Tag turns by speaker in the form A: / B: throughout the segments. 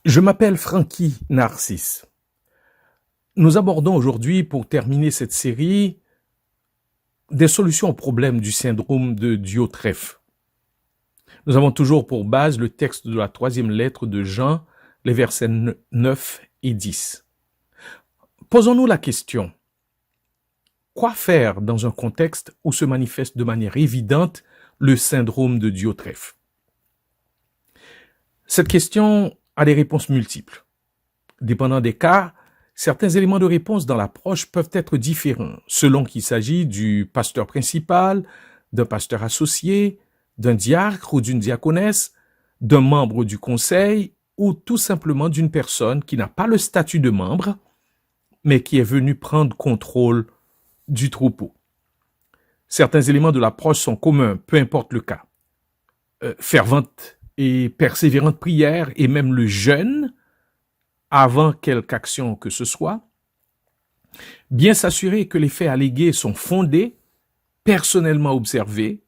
A: Je m'appelle Frankie Narcisse. Nous abordons aujourd'hui, pour terminer cette série, des solutions au problème du syndrome de Diotrephe. Nous avons toujours pour base le texte de la 3e lettre de Jean, les versets 9 et 10. Posons-nous la question: quoi faire dans un contexte où se manifeste de manière évidente le syndrome de Diotrephe? Cette question a des réponses multiples. Dépendant des cas, certains éléments de réponse dans l'approche peuvent être différents, selon qu'il s'agit du pasteur principal, d'un pasteur associé, d'un diacre ou d'une diaconesse, d'un membre du conseil ou tout simplement d'une personne qui n'a pas le statut de membre, mais qui est venue prendre contrôle du troupeau. Certains éléments de l'approche sont communs, peu importe le cas. Fervente et persévérante prière et même le jeûne avant quelque action que ce soit, bien s'assurer que les faits allégués sont fondés, personnellement observés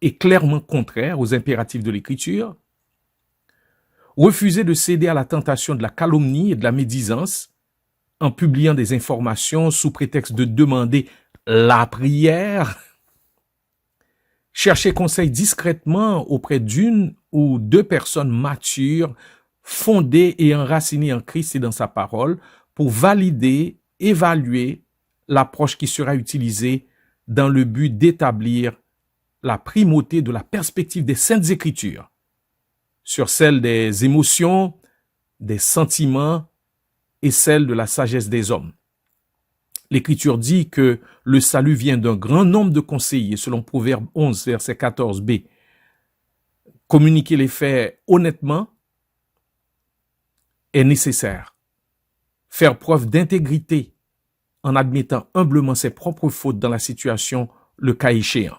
A: et clairement contraires aux impératifs de l'Écriture, refuser de céder à la tentation de la calomnie et de la médisance en publiant des informations sous prétexte de demander la prière, chercher conseil discrètement auprès d'une ou deux personnes matures, fondées et enracinées en Christ et dans sa parole, pour valider, évaluer l'approche qui sera utilisée dans le but d'établir la primauté de la perspective des Saintes Écritures sur celle des émotions, des sentiments et celle de la sagesse des hommes. L'Écriture dit que le salut vient d'un grand nombre de conseillers, selon Proverbe 11, verset 14b. Communiquer les faits honnêtement est nécessaire. Faire preuve d'intégrité en admettant humblement ses propres fautes dans la situation, le cas échéant.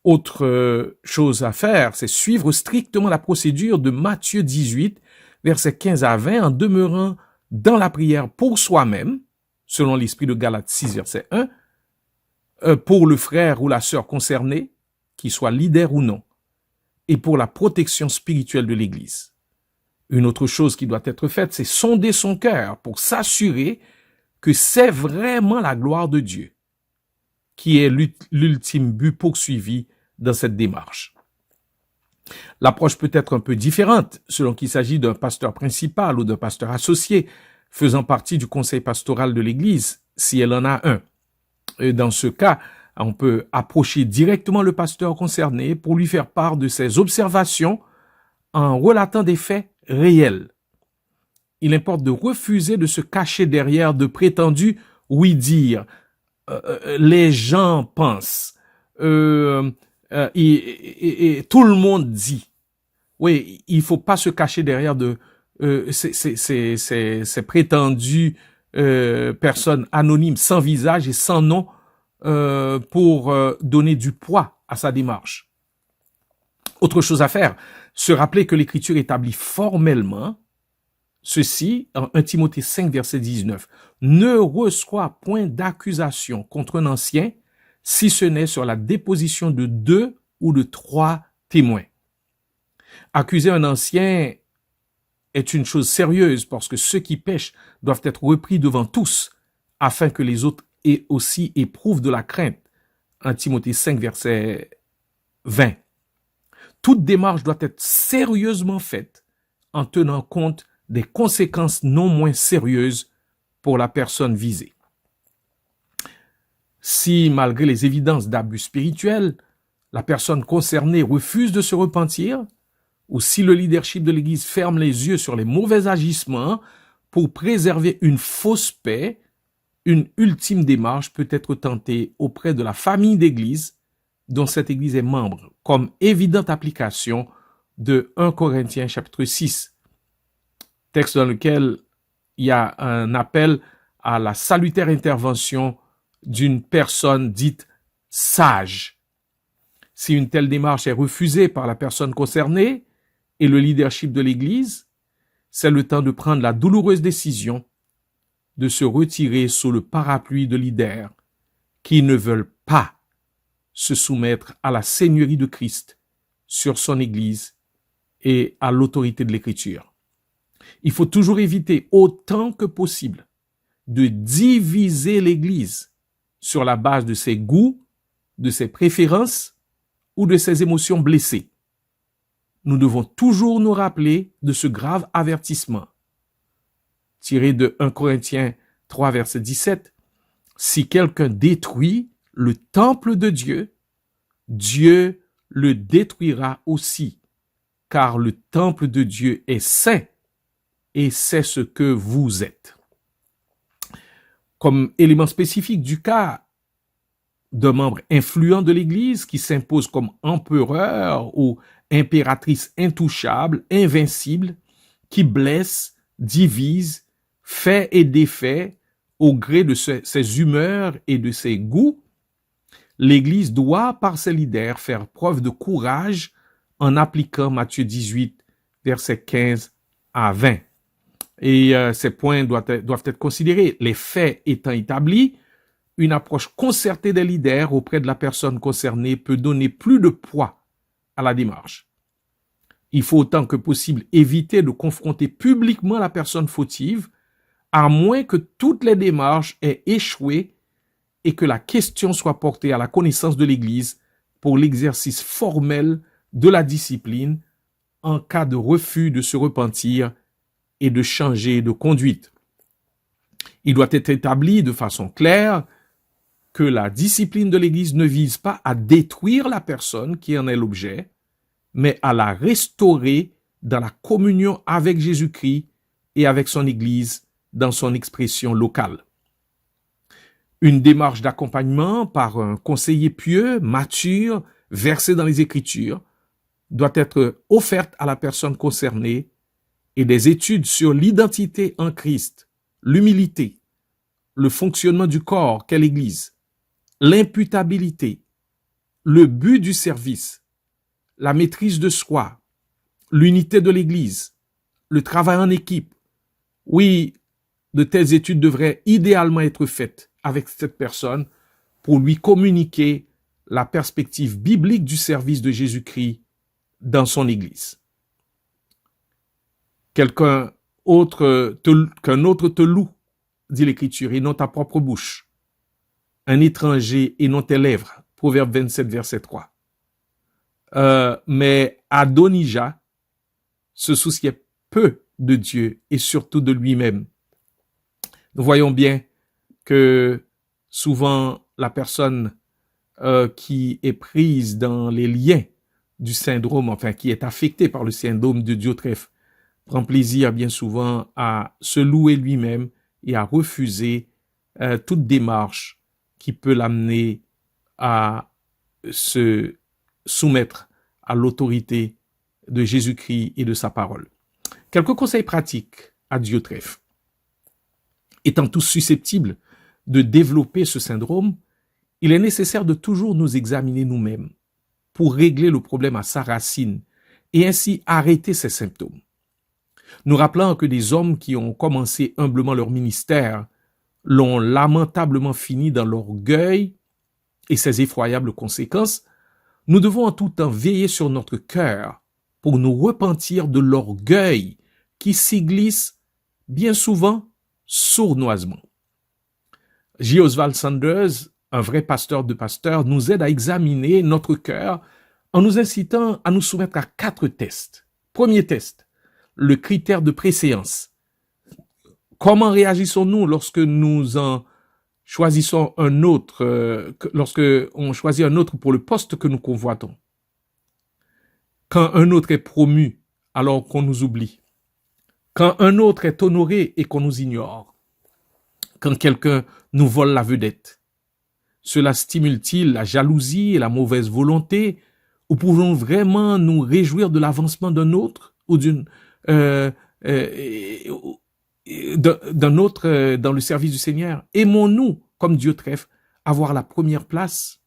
A: Autre chose à faire, c'est suivre strictement la procédure de Matthieu 18, versets 15 à 20, en demeurant dans la prière pour soi-même, selon l'esprit de Galates 6, verset 1, pour le frère ou la sœur concernée, qu'il soit leader ou non, et pour la protection spirituelle de l'Église. Une autre chose qui doit être faite, c'est sonder son cœur pour s'assurer que c'est vraiment la gloire de Dieu qui est l'ultime but poursuivi dans cette démarche. L'approche peut être un peu différente selon qu'il s'agit d'un pasteur principal ou d'un pasteur associé faisant partie du conseil pastoral de l'Église, si elle en a un. Et dans ce cas, on peut approcher directement le pasteur concerné pour lui faire part de ses observations en relatant des faits réels. Il importe de refuser de se cacher derrière de prétendus oui-dire. Les gens pensent. Et tout le monde dit. Oui, il faut pas se cacher derrière de ces prétendues personnes anonymes sans visage et sans nom pour donner du poids à sa démarche. Autre chose à faire, se rappeler que l'Écriture établit formellement ceci en 1 Timothée 5, verset 19. Ne reçoit point d'accusation contre un ancien, si ce n'est sur la déposition de 2 ou de 3 témoins. Accuser un ancien est une chose sérieuse parce que ceux qui pêchent doivent être repris devant tous afin que les autres aussi éprouvent de la crainte. 1 Timothée 5, verset 20. Toute démarche doit être sérieusement faite en tenant compte des conséquences non moins sérieuses pour la personne visée. Si, malgré les évidences d'abus spirituels, la personne concernée refuse de se repentir, ou si le leadership de l'Église ferme les yeux sur les mauvais agissements pour préserver une fausse paix, une ultime démarche peut être tentée auprès de la famille d'Église dont cette Église est membre, comme évidente application de 1 Corinthiens chapitre 6, texte dans lequel il y a un appel à la salutaire intervention d'une personne dite sage. Si une telle démarche est refusée par la personne concernée et le leadership de l'Église, c'est le temps de prendre la douloureuse décision de se retirer sous le parapluie de leaders qui ne veulent pas se soumettre à la seigneurie de Christ sur son Église et à l'autorité de l'Écriture. Il faut toujours éviter autant que possible de diviser l'Église sur la base de ses goûts, de ses préférences ou de ses émotions blessées. Nous devons toujours nous rappeler de ce grave avertissement, tiré de 1 Corinthiens 3, verset 17. Si quelqu'un détruit le temple de Dieu, Dieu le détruira aussi, car le temple de Dieu est saint et c'est ce que vous êtes. Comme élément spécifique du cas d'un membre influent de l'Église qui s'impose comme empereur ou impératrice intouchable, invincible, qui blesse, divise, fait et défait au gré de ses humeurs et de ses goûts, l'Église doit, par ses leaders, faire preuve de courage en appliquant Matthieu 18, versets 15 à 20. Et ces points doivent être considérés. Les faits étant établis, une approche concertée des leaders auprès de la personne concernée peut donner plus de poids à la démarche. Il faut autant que possible éviter de confronter publiquement la personne fautive, à moins que toutes les démarches aient échoué et que la question soit portée à la connaissance de l'Église pour l'exercice formel de la discipline en cas de refus de se repentir et de changer de conduite. Il doit être établi de façon claire que la discipline de l'Église ne vise pas à détruire la personne qui en est l'objet, mais à la restaurer dans la communion avec Jésus-Christ et avec son Église dans son expression locale. Une démarche d'accompagnement par un conseiller pieux, mature, versé dans les Écritures, doit être offerte à la personne concernée et des études sur l'identité en Christ, l'humilité, le fonctionnement du corps qu'est l'Église, l'imputabilité, le but du service, la maîtrise de soi, l'unité de l'Église, le travail en équipe. Oui, de telles études devraient idéalement être faites avec cette personne pour lui communiquer la perspective biblique du service de Jésus-Christ dans son Église. Qu'un autre te loue, dit l'Écriture, et non ta propre bouche. Un étranger et non tes lèvres. Proverbe 27, verset 3. Mais Adonijah se souciait peu de Dieu et surtout de lui-même. Nous voyons bien que souvent la personne qui est prise dans les liens du syndrome, enfin qui est affectée par le syndrome de Diotrephe, prend plaisir bien souvent à se louer lui-même et à refuser toute démarche qui peut l'amener à se soumettre à l'autorité de Jésus-Christ et de sa parole. Quelques conseils pratiques à Diotrephe. Étant tous susceptibles de développer ce syndrome, il est nécessaire de toujours nous examiner nous-mêmes pour régler le problème à sa racine et ainsi arrêter ces symptômes. Nous rappelant que des hommes qui ont commencé humblement leur ministère l'ont lamentablement fini dans l'orgueil et ses effroyables conséquences, nous devons en tout temps veiller sur notre cœur pour nous repentir de l'orgueil qui s'y glisse bien souvent sournoisement. J. Oswald Sanders, un vrai pasteur de pasteurs, nous aide à examiner notre cœur en nous incitant à nous soumettre à 4 tests. Premier test, le critère de préséance. Comment réagissons-nous lorsque nous en choisissons un autre, lorsque on choisit un autre pour le poste que nous convoitons? Quand un autre est promu alors qu'on nous oublie? Quand un autre est honoré et qu'on nous ignore? Quand quelqu'un nous vole la vedette? Cela stimule-t-il la jalousie et la mauvaise volonté? Ou pouvons-nous vraiment nous réjouir de l'avancement d'un autre ou d'un autre dans le service du Seigneur? Aimons-nous, comme Diotrephe, avoir la première place?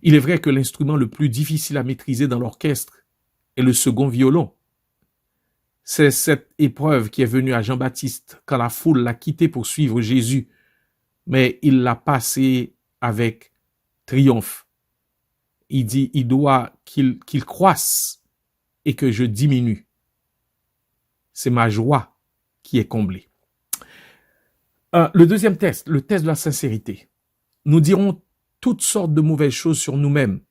A: Il est vrai que l'instrument le plus difficile à maîtriser dans l'orchestre est le second violon. C'est cette épreuve qui est venue à Jean-Baptiste quand la foule l'a quitté pour suivre Jésus, mais il l'a passé avec triomphe. Il dit, il doit qu'il croisse et que je diminue. c'est ma joie qui est comblée. Le deuxième test, le test de la sincérité. Nous dirons toutes sortes de mauvaises choses sur nous-mêmes.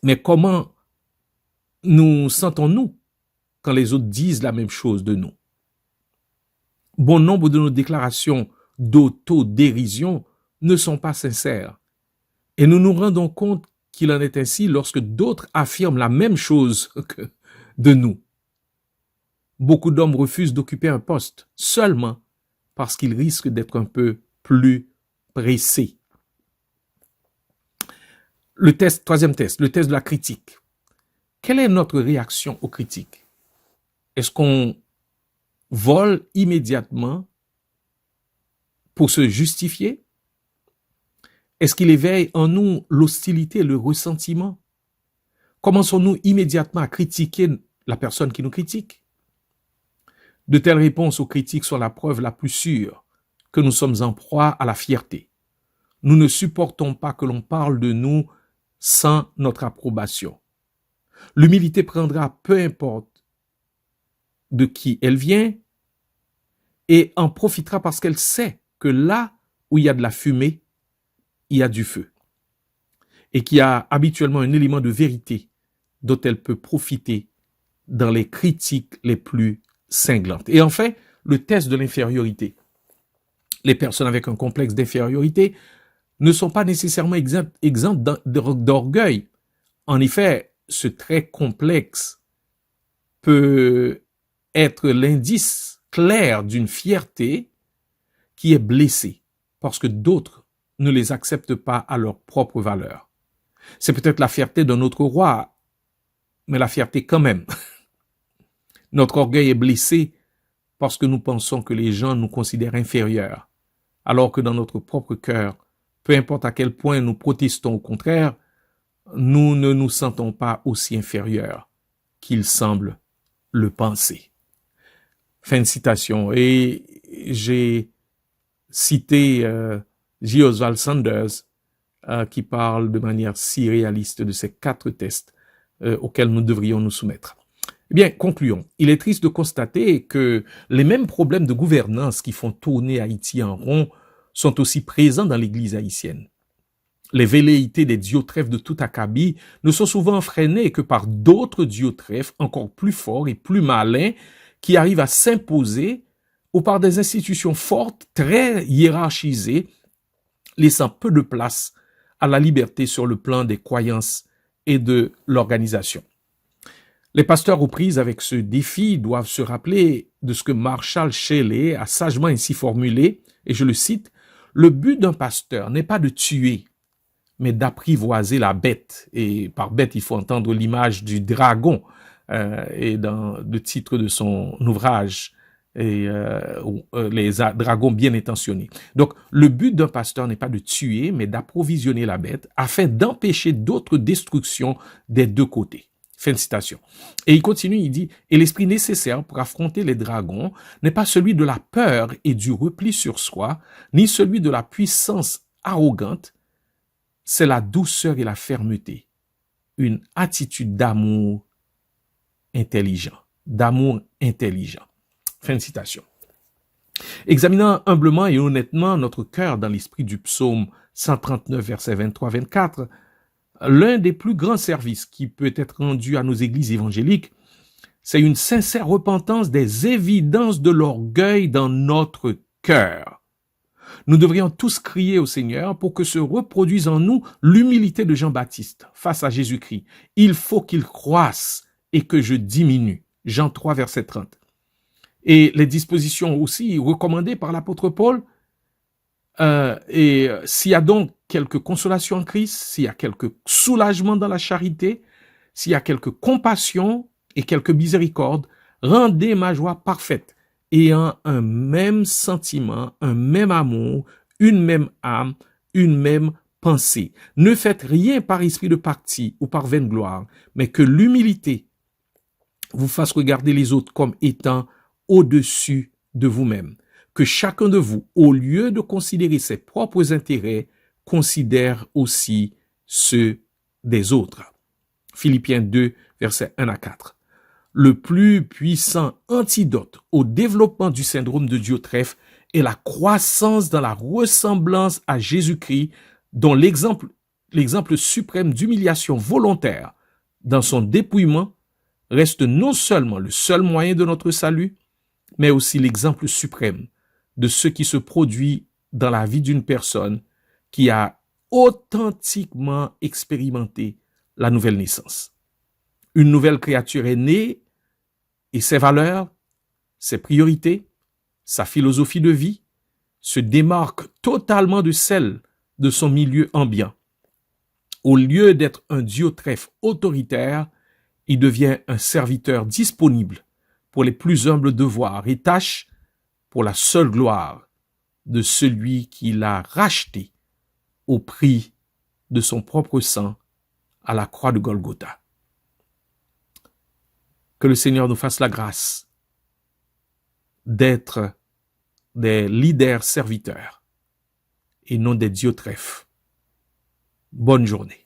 A: Mais comment nous sentons-nous quand les autres disent la même chose de nous? Bon nombre de nos déclarations d'autodérision ne sont pas sincères. Et nous nous rendons compte qu'il en est ainsi lorsque d'autres affirment la même chose que de nous. Beaucoup d'hommes refusent d'occuper un poste seulement parce qu'ils risquent d'être un peu plus pressés. Troisième test, le test de la critique. Quelle est notre réaction aux critiques? Est-ce qu'on vole immédiatement pour se justifier? Est-ce qu'il éveille en nous l'hostilité, le ressentiment? Commençons-nous immédiatement à critiquer la personne qui nous critique? De telles réponses aux critiques sont la preuve la plus sûre que nous sommes en proie à la fierté. Nous ne supportons pas que l'on parle de nous sans notre approbation. L'humilité prendra peu importe de qui elle vient et en profitera parce qu'elle sait que là où il y a de la fumée, il y a du feu et qu'il y a habituellement un élément de vérité dont elle peut profiter dans les critiques les plus cinglantes. Et enfin, le test de l'infériorité. Les personnes avec un complexe d'infériorité ne sont pas nécessairement exemptes d'orgueil. En effet, ce trait complexe peut être l'indice clair d'une fierté qui est blessée parce que d'autres ne les acceptent pas à leur propre valeur. C'est peut-être la fierté d'un autre roi, mais la fierté quand même. Notre orgueil est blessé parce que nous pensons que les gens nous considèrent inférieurs, alors que dans notre propre cœur, peu importe à quel point nous protestons au contraire, nous ne nous sentons pas aussi inférieurs qu'ils semblent le penser. Fin de citation. Et j'ai cité J. Oswald Sanders qui parle de manière si réaliste de ces 4 tests auxquels nous devrions nous soumettre. Eh bien, concluons. Il est triste de constater que les mêmes problèmes de gouvernance qui font tourner Haïti en rond sont aussi présents dans l'Église haïtienne. Les velléités des Diotrephes de tout acabit ne sont souvent freinées que par d'autres Diotrephes encore plus forts et plus malins qui arrivent à s'imposer ou par des institutions fortes, très hiérarchisées, laissant peu de place à la liberté sur le plan des croyances et de l'organisation. Les pasteurs aux prises avec ce défi doivent se rappeler de ce que Marshall Shelley a sagement ainsi formulé, et je le cite, « Le but d'un pasteur n'est pas de tuer, mais d'apprivoiser la bête. » Et par bête, il faut entendre l'image du dragon, et dans le titre de son ouvrage, les dragons bien intentionnés. Donc, le but d'un pasteur n'est pas de tuer, mais d'approvisionner la bête afin d'empêcher d'autres destructions des deux côtés. Fin de citation. Et il continue, il dit, « Et l'esprit nécessaire pour affronter les dragons n'est pas celui de la peur et du repli sur soi, ni celui de la puissance arrogante, c'est la douceur et la fermeté, une attitude d'amour intelligent. D'amour intelligent. » Fin de citation. Examinant humblement et honnêtement notre cœur dans l'esprit du psaume 139, versets 23-24, l'un des plus grands services qui peut être rendu à nos églises évangéliques, c'est une sincère repentance des évidences de l'orgueil dans notre cœur. Nous devrions tous crier au Seigneur pour que se reproduise en nous l'humilité de Jean-Baptiste face à Jésus-Christ. Il faut qu'il croisse et que je diminue. Jean 3, verset 30. Et les dispositions aussi recommandées par l'apôtre Paul. Et s'il y a donc quelque consolation en Christ, s'il y a quelque soulagement dans la charité, s'il y a quelque compassion et quelque miséricorde, rendez ma joie parfaite, ayant un même sentiment, un même amour, une même âme, une même pensée. Ne faites rien par esprit de parti ou par vaine gloire, mais que l'humilité vous fasse regarder les autres comme étant au-dessus de vous-même. Que chacun de vous, au lieu de considérer ses propres intérêts, considère aussi ceux des autres. Philippiens 2, versets 1 à 4. Le plus puissant antidote au développement du syndrome de Diotrephe est la croissance dans la ressemblance à Jésus-Christ, dont l'exemple suprême d'humiliation volontaire dans son dépouillement reste non seulement le seul moyen de notre salut, mais aussi l'exemple suprême de ce qui se produit dans la vie d'une personne qui a authentiquement expérimenté la nouvelle naissance. Une nouvelle créature est née et ses valeurs, ses priorités, sa philosophie de vie se démarquent totalement de celles de son milieu ambiant. Au lieu d'être un Diotrephe autoritaire, il devient un serviteur disponible pour les plus humbles devoirs et tâches pour la seule gloire de celui qui l'a racheté au prix de son propre sang à la croix de Golgotha. Que le Seigneur nous fasse la grâce d'être des leaders serviteurs et non des Diotrephes. Bonne journée.